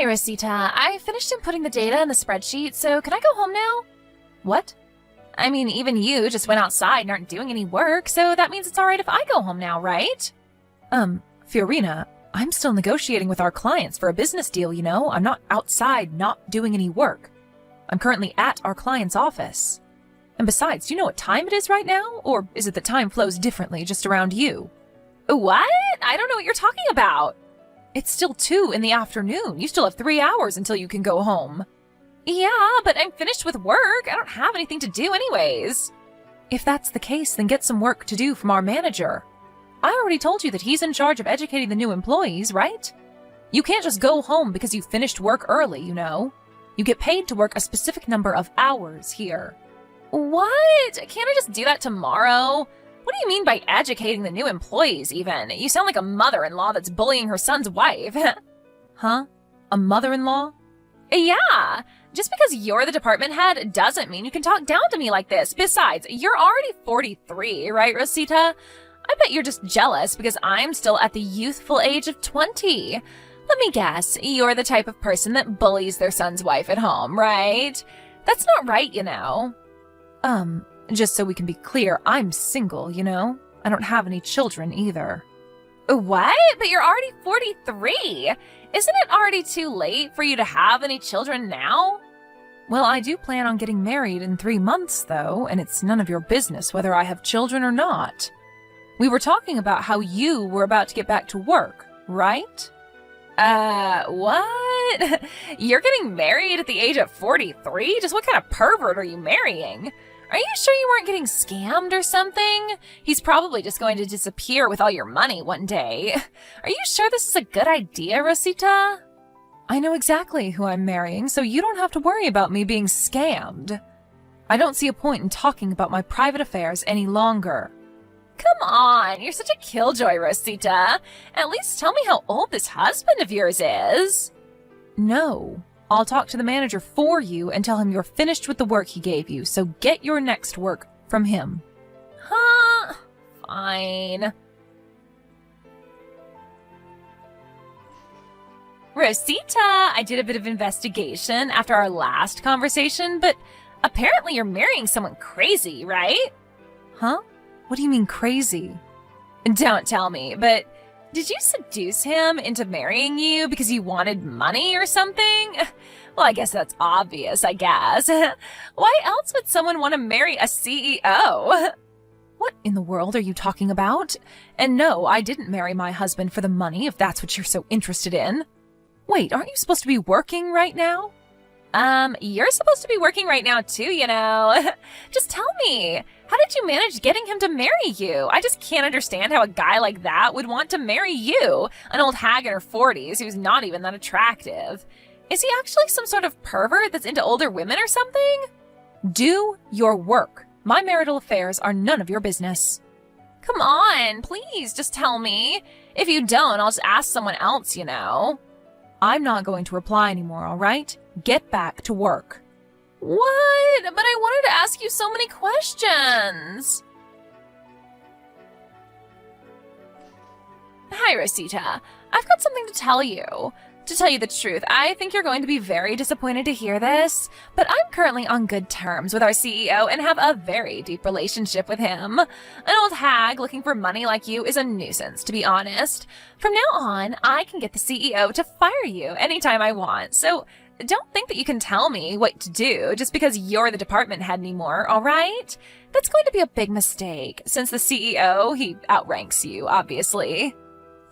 Hi, Rosita. I finished inputting the data in the spreadsheet, so can I go home now? What? I mean, even you just went outside and aren't doing any work, so that means it's alright if I go home now, right? Fiorina, I'm still negotiating with our clients for a business deal, you know? I'm not outside not doing any work. I'm currently at our client's office. And besides, do you know what time it is right now? Or is it that time flows differently just around you? What? I don't know what you're talking about. It's still 2 in the afternoon. You still have 3 hours until you can go home. Yeah, but I'm finished with work. I don't have anything to do anyways. If that's the case, then get some work to do from our manager. I already told you that he's in charge of educating the new employees, right? You can't just go home because you finished work early, you know? You get paid to work a specific number of hours here. What? Can't I just do that tomorrow? What do you mean by educating the new employees, even? You sound like a mother-in-law that's bullying her son's wife. Huh? A mother-in-law? Yeah. Just because you're the department head doesn't mean you can talk down to me like this. Besides, you're already 43, right, Rosita? I bet you're just jealous because I'm still at the youthful age of 20. Let me guess, you're the type of person that bullies their son's wife at home, right? That's not right, you know. Just so we can be clear, I'm single, you know? I don't have any children either. What? But you're already 43. Isn't it already too late for you to have any children now? Well, I do plan on getting married in 3 months, though, and it's none of your business whether I have children or not. We were talking about how you were about to get back to work, right? What? You're getting married at the age of 43? Just what kind of pervert are you marrying? Are you sure you weren't getting scammed or something? He's probably just going to disappear with all your money one day. Are you sure this is a good idea, Rosita? I know exactly who I'm marrying, so you don't have to worry about me being scammed. I don't see a point in talking about my private affairs any longer. Come on, you're such a killjoy, Rosita. At least tell me how old this husband of yours is. No. I'll talk to the manager for you and tell him you're finished with the work he gave you, so get your next work from him. Huh? Fine. Rosita, I did a bit of investigation after our last conversation, but apparently you're marrying someone crazy, right? Huh? What do you mean crazy? Don't tell me, but did you seduce him into marrying you because you wanted money or something? Well, I guess that's obvious, I guess. Why else would someone want to marry a CEO? What in the world are you talking about? And no, I didn't marry my husband for the money, if that's what you're so interested in. Wait, aren't you supposed to be working right now? You're supposed to be working right now too, you know. Just tell me, how did you manage getting him to marry you? I just can't understand how a guy like that would want to marry you, an old hag in her 40s who's not even that attractive. Is he actually some sort of pervert that's into older women or something? Do your work. My marital affairs are none of your business. Come on, please, just tell me. If you don't, I'll just ask someone else, you know. I'm not going to reply anymore, all right? Get back to work. What? But I wanted to ask you so many questions. Hi, Rosita. I've got something to tell you. To tell you the truth, I think you're going to be very disappointed to hear this, but I'm currently on good terms with our CEO and have a very deep relationship with him. An old hag looking for money like you is a nuisance, to be honest. From now on, I can get the CEO to fire you anytime I want, so don't think that you can tell me what to do just because you're the department head anymore, all right? That's going to be a big mistake, since the CEO, he outranks you, obviously.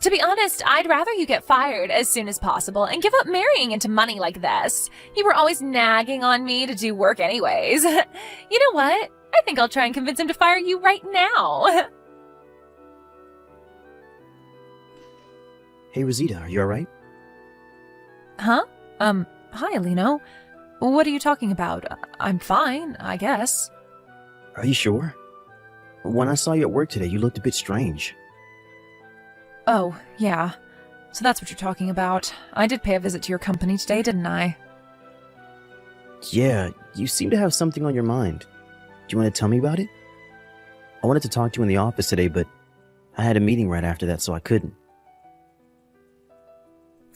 To be honest, I'd rather you get fired as soon as possible and give up marrying into money like this. You were always nagging on me to do work anyways. You know what? I think I'll try and convince him to fire you right now. Hey, Rosita, are you alright? Huh? Hi, Alino. What are you talking about? I'm fine, I guess. Are you sure? When I saw you at work today, you looked a bit strange. Oh, yeah. So that's what you're talking about. I did pay a visit to your company today, didn't I? Yeah, you seem to have something on your mind. Do you want to tell me about it? I wanted to talk to you in the office today, but I had a meeting right after that, so I couldn't.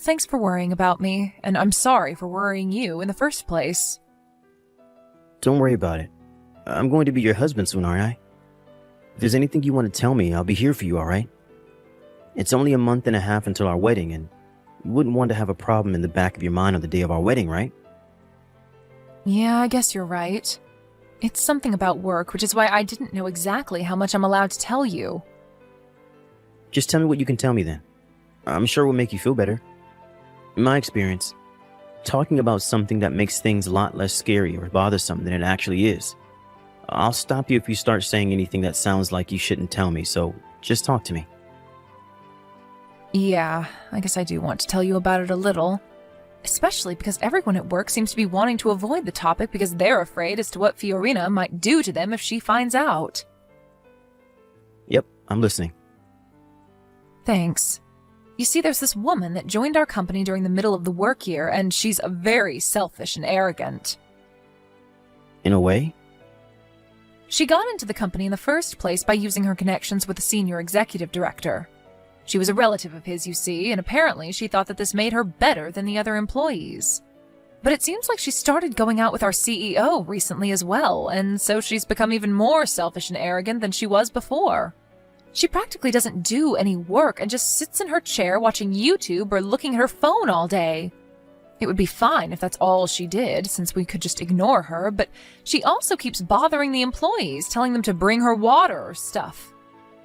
thanks for worrying about me, and I'm sorry for worrying you in the first place. Don't worry about it. I'm going to be your husband soon, aren't I? If there's anything you want to tell me, I'll be here for you, alright? It's only a month and a half until our wedding, and you wouldn't want to have a problem in the back of your mind on the day of our wedding, right? Yeah, I guess you're right. It's something about work, which is why I didn't know exactly how much I'm allowed to tell you. Just tell me what you can tell me then. I'm sure it will make you feel better. In my experience, talking about something that makes things a lot less scary or bothersome than it actually is. I'll stop you if you start saying anything that sounds like you shouldn't tell me, so just talk to me. Yeah, I guess I do want to tell you about it a little. Especially because everyone at work seems to be wanting to avoid the topic because they're afraid as to what Fiorina might do to them if she finds out. Yep, I'm listening. Thanks. You see, there's this woman that joined our company during the middle of the work year, and she's very selfish and arrogant. In a way? She got into the company in the first place by using her connections with the senior executive director. She was a relative of his, you see, and apparently she thought that this made her better than the other employees. But it seems like she started going out with our CEO recently as well, and so she's become even more selfish and arrogant than she was before. She practically doesn't do any work and just sits in her chair watching YouTube or looking at her phone all day. It would be fine if that's all she did, since we could just ignore her, but she also keeps bothering the employees, telling them to bring her water or stuff.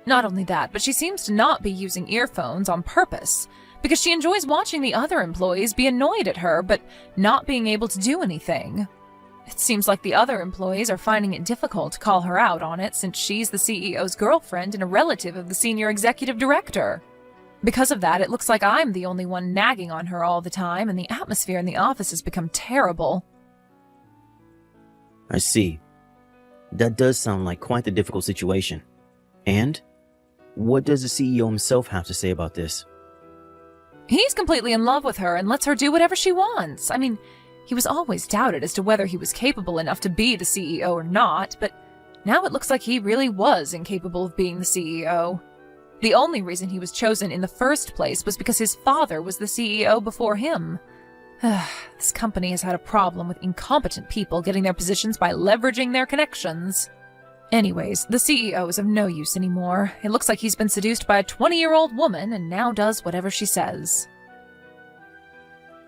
Not only that, but she seems to not be using earphones on purpose, because she enjoys watching the other employees be annoyed at her, but not being able to do anything. It seems like the other employees are finding it difficult to call her out on it, since she's the CEO's girlfriend and a relative of the senior executive director. Because of that, it looks like I'm the only one nagging on her all the time, and the atmosphere in the office has become terrible. I see. That does sound like quite the difficult situation. And? What does the CEO himself have to say about this? He's completely in love with her and lets her do whatever she wants. I mean, he was always doubted as to whether he was capable enough to be the CEO or not, but now it looks like he really was incapable of being the CEO. The only reason he was chosen in the first place was because his father was the CEO before him. This company has had a problem with incompetent people getting their positions by leveraging their connections. Anyways, the CEO is of no use anymore. It looks like he's been seduced by a 20-year-old woman and now does whatever she says.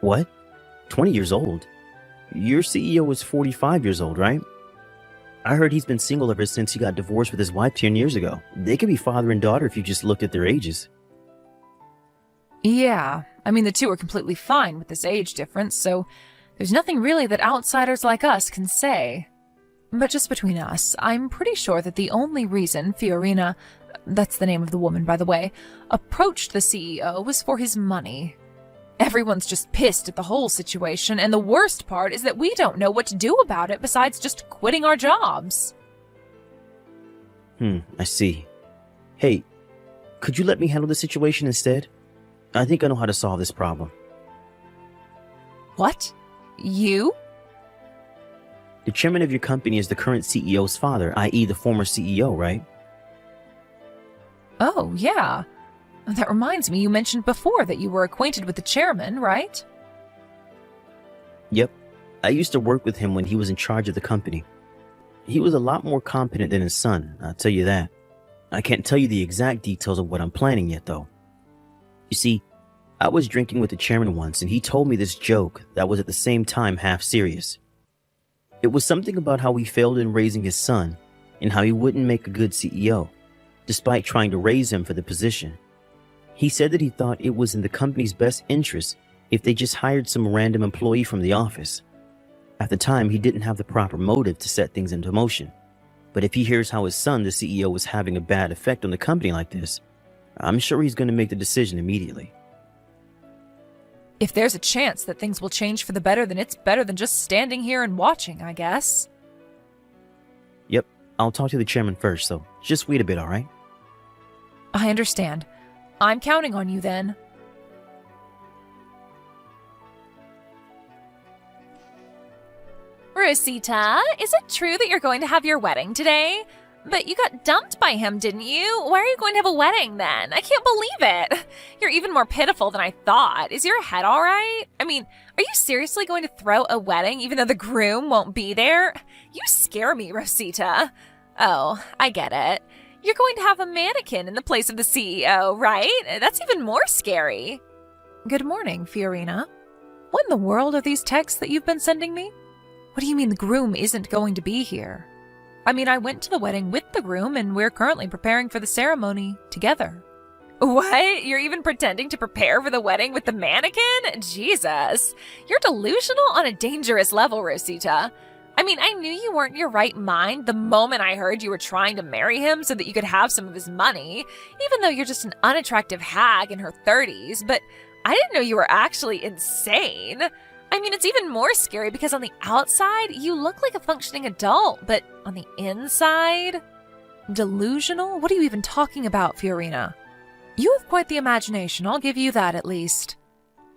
What? 20 years old? Your CEO is 45 years old, right? I heard he's been single ever since he got divorced with his wife 10 years ago. They could be father and daughter if you just looked at their ages. Yeah, I mean the two are completely fine with this age difference, so there's nothing really that outsiders like us can say. But just between us, I'm pretty sure that the only reason Fiorina, that's the name of the woman by the way, approached the CEO was for his money. Everyone's just pissed at the whole situation, and the worst part is that we don't know what to do about it besides just quitting our jobs. I see. Hey, could you let me handle the situation instead? I think I know how to solve this problem. What? You? The chairman of your company is the current CEO's father, i.e. the former CEO, right? Oh, yeah. That reminds me, you mentioned before that you were acquainted with the chairman, right? Yep. I used to work with him when he was in charge of the company. He was a lot more competent than his son, I'll tell you that. I can't tell you the exact details of what I'm planning yet, though. You see, I was drinking with the chairman once, and he told me this joke that was at the same time half serious. It was something about how he failed in raising his son, and how he wouldn't make a good CEO, despite trying to raise him for the position. He said that he thought it was in the company's best interest if they just hired some random employee from the office. At the time, he didn't have the proper motive to set things into motion. But if he hears how his son, the CEO, was having a bad effect on the company like this, I'm sure he's going to make the decision immediately. If there's a chance that things will change for the better, then it's better than just standing here and watching, I guess. Yep, I'll talk to the chairman first, so just wait a bit, alright? I understand. I'm counting on you then. Rosita, is it true that you're going to have your wedding today? But you got dumped by him, didn't you? Why are you going to have a wedding then? I can't believe it. You're even more pitiful than I thought. Is your head all right? I mean, are you seriously going to throw a wedding even though the groom won't be there? You scare me, Rosita. Oh, I get it. You're going to have a mannequin in the place of the CEO, right? That's even more scary. Good morning, Fiorina. What in the world are these texts that you've been sending me? What do you mean the groom isn't going to be here? I mean, I went to the wedding with the groom, and we're currently preparing for the ceremony together. What? You're even pretending to prepare for the wedding with the mannequin? Jesus. You're delusional on a dangerous level, Rosita. I mean, I knew you weren't in your right mind the moment I heard you were trying to marry him so that you could have some of his money, even though you're just an unattractive hag in her 30s, but I didn't know you were actually insane. I mean, it's even more scary because on the outside, you look like a functioning adult, but on the inside... Delusional? What are you even talking about, Fiorina? You have quite the imagination, I'll give you that at least.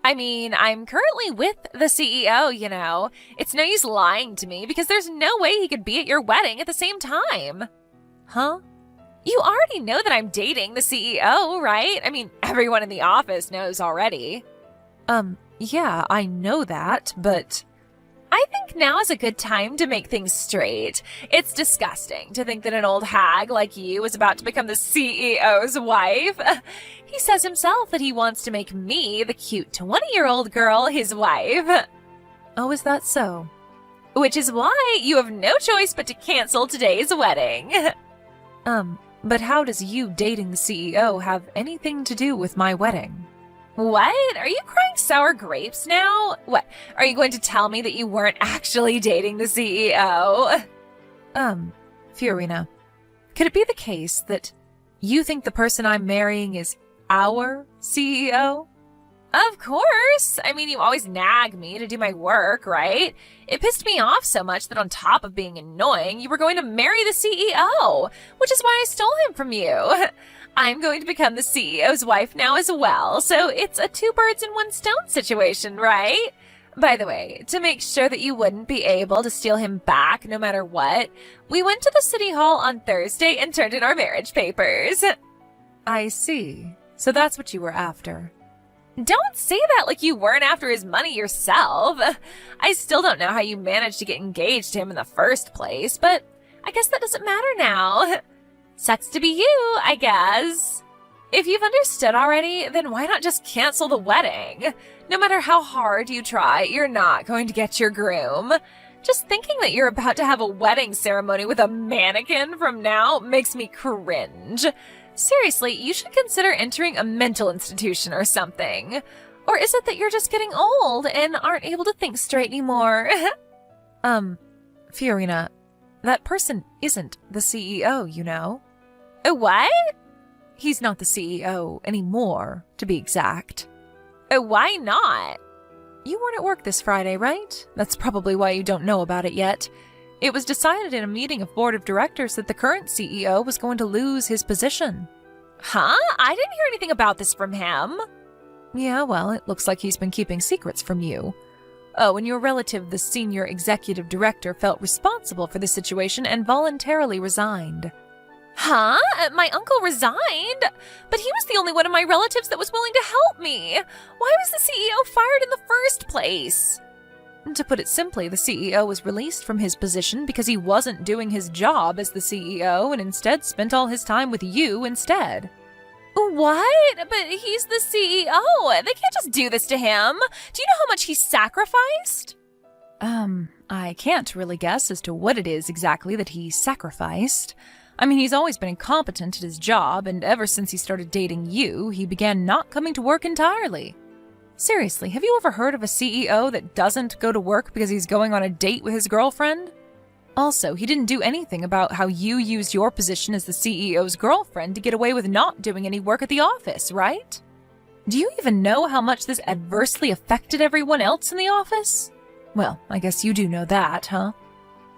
I mean, I'm currently with the CEO, you know. It's no use lying to me because there's no way he could be at your wedding at the same time. Huh? You already know that I'm dating the CEO, right? I mean, everyone in the office knows already. Yeah, I know that, but... I think now is a good time to make things straight. It's disgusting to think that an old hag like you is about to become the CEO's wife. He says himself that he wants to make me, the cute 20-year-old girl, his wife. Oh, is that so? Which is why you have no choice but to cancel today's wedding. But how does you dating the CEO have anything to do with my wedding? What? Are you crying sour grapes now? What? Are you going to tell me that you weren't actually dating the CEO? Fiorina, could it be the case that you think the person I'm marrying is our CEO? Of course. I mean, you always nag me to do my work, right? It pissed me off so much that on top of being annoying, you were going to marry the CEO, which is why I stole him from you. I'm going to become the CEO's wife now as well, so it's a two birds in one stone situation, right? By the way, to make sure that you wouldn't be able to steal him back no matter what, we went to the city hall on Thursday and turned in our marriage papers. I see. So that's what you were after. Don't say that like you weren't after his money yourself. I still don't know how you managed to get engaged to him in the first place, but I guess that doesn't matter now. Sucks to be you, I guess. If you've understood already, then why not just cancel the wedding? No matter how hard you try, you're not going to get your groom. Just thinking that you're about to have a wedding ceremony with a mannequin from now makes me cringe. Seriously, you should consider entering a mental institution or something. Or is it that you're just getting old and aren't able to think straight anymore? Fiorina, that person isn't the CEO, you know. What? He's not the CEO anymore, to be exact. Why not? You weren't at work this Friday, right? That's probably why you don't know about it yet. It was decided in a meeting of board of directors that the current CEO was going to lose his position. Huh? I didn't hear anything about this from him. Yeah, well, it looks like he's been keeping secrets from you. Oh, and your relative, the senior executive director, felt responsible for the situation and voluntarily resigned. Huh? My uncle resigned? But he was the only one of my relatives that was willing to help me. Why was the CEO fired in the first place? To put it simply, the CEO was released from his position because he wasn't doing his job as the CEO and instead spent all his time with you instead. What? But he's the CEO. They can't just do this to him. Do you know how much he sacrificed? I can't really guess as to what it is exactly that he sacrificed. I mean, he's always been incompetent at his job, and ever since he started dating you, he began not coming to work entirely. Seriously, have you ever heard of a CEO that doesn't go to work because he's going on a date with his girlfriend? Also, he didn't do anything about how you used your position as the CEO's girlfriend to get away with not doing any work at the office, right? Do you even know how much this adversely affected everyone else in the office? Well, I guess you do know that, huh?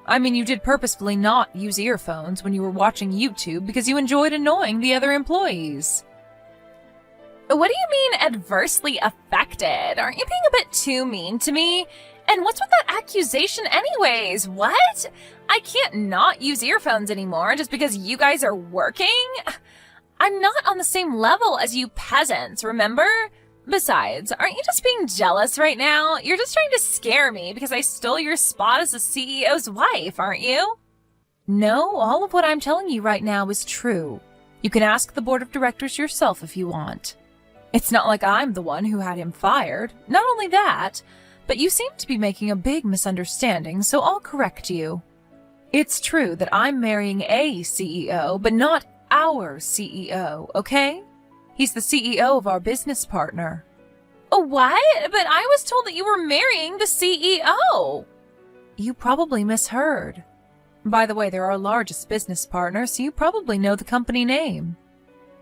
I mean, you did purposefully not use earphones when you were watching YouTube because you enjoyed annoying the other employees. What do you mean adversely affected? Aren't you being a bit too mean to me? And what's with that accusation anyways? What? I can't not use earphones anymore just because you guys are working? I'm not on the same level as you peasants, remember? Besides, aren't you just being jealous right now? You're just trying to scare me because I stole your spot as the CEO's wife, aren't you? No, all of what I'm telling you right now is true. You can ask the board of directors yourself if you want. It's not like I'm the one who had him fired. Not only that, but you seem to be making a big misunderstanding, so I'll correct you. It's true that I'm marrying a CEO, but not our CEO, okay? He's the CEO of our business partner. What? But I was told that you were marrying the CEO. You probably misheard. By the way, they're our largest business partner, so you probably know the company name.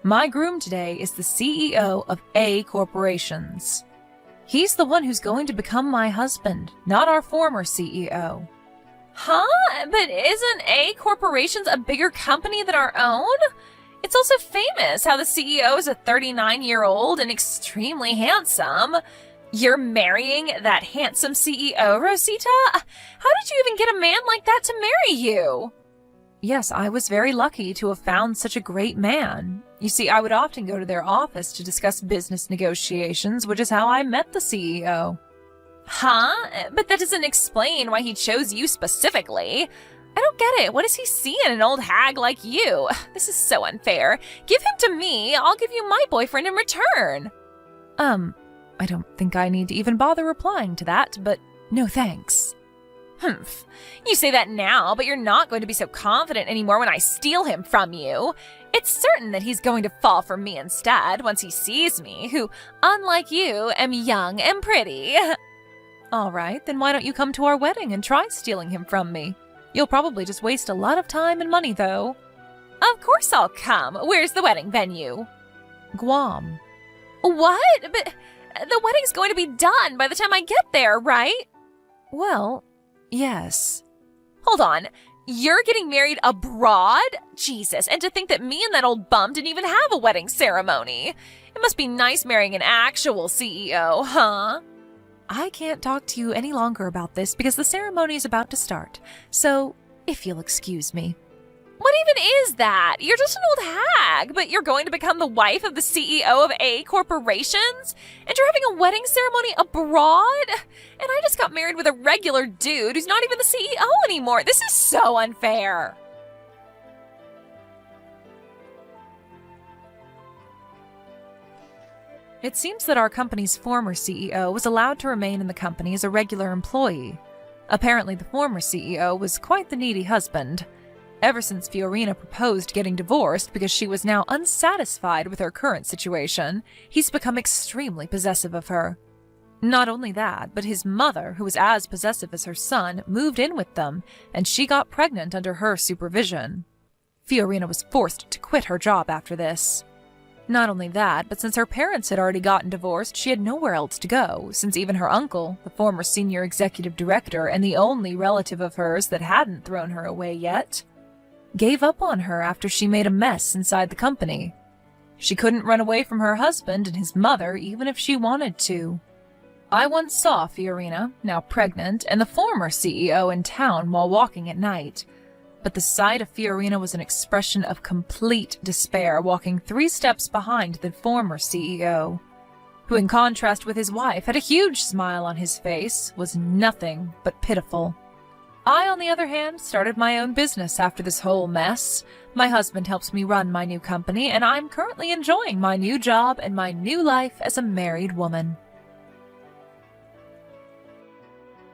My groom today is the CEO of A Corporations. He's the one who's going to become my husband, not our former CEO. Huh? But isn't A Corporations a bigger company than our own? It's also famous how the CEO is a 39-year-old and extremely handsome. You're marrying that handsome CEO, Rosita? How did you even get a man like that to marry you? Yes, I was very lucky to have found such a great man. You see, I would often go to their office to discuss business negotiations, which is how I met the CEO. Huh? But that doesn't explain why he chose you specifically. I don't get it. What does he see in an old hag like you? This is so unfair. Give him to me. I'll give you my boyfriend in return. I don't think I need to even bother replying to that, but no thanks. Humph. You say that now, but you're not going to be so confident anymore when I steal him from you. It's certain that he's going to fall for me instead once he sees me, who, unlike you, am young and pretty. All right, then why don't you come to our wedding and try stealing him from me? You'll probably just waste a lot of time and money, though. Of course I'll come. Where's the wedding venue? Guam. What? But the wedding's going to be done by the time I get there, right? Well, yes. Hold on. You're getting married abroad? Jesus, and to think that me and that old bum didn't even have a wedding ceremony. It must be nice marrying an actual CEO, huh? I can't talk to you any longer about this because the ceremony is about to start. So, if you'll excuse me. What even is that? You're just an old hag, but you're going to become the wife of the CEO of A Corporations? And you're having a wedding ceremony abroad? And I just got married with a regular dude who's not even the CEO anymore. This is so unfair. It seems that our company's former CEO was allowed to remain in the company as a regular employee. Apparently, the former CEO was quite the needy husband. Ever since Fiorina proposed getting divorced because she was now unsatisfied with her current situation, he's become extremely possessive of her. Not only that, but his mother, who was as possessive as her son, moved in with them, and she got pregnant under her supervision. Fiorina was forced to quit her job after this. Not only that, but since her parents had already gotten divorced, she had nowhere else to go, since even her uncle, the former senior executive director and the only relative of hers that hadn't thrown her away yet, gave up on her after she made a mess inside the company. She couldn't run away from her husband and his mother even if she wanted to. I once saw Fiorina, now pregnant, and the former CEO in town while walking at night. But the sight of Fiorina was an expression of complete despair, walking 3 steps behind the former CEO, who in contrast with his wife had a huge smile on his face, was nothing but pitiful. I, on the other hand, started my own business after this whole mess. My husband helps me run my new company, and I'm currently enjoying my new job and my new life as a married woman.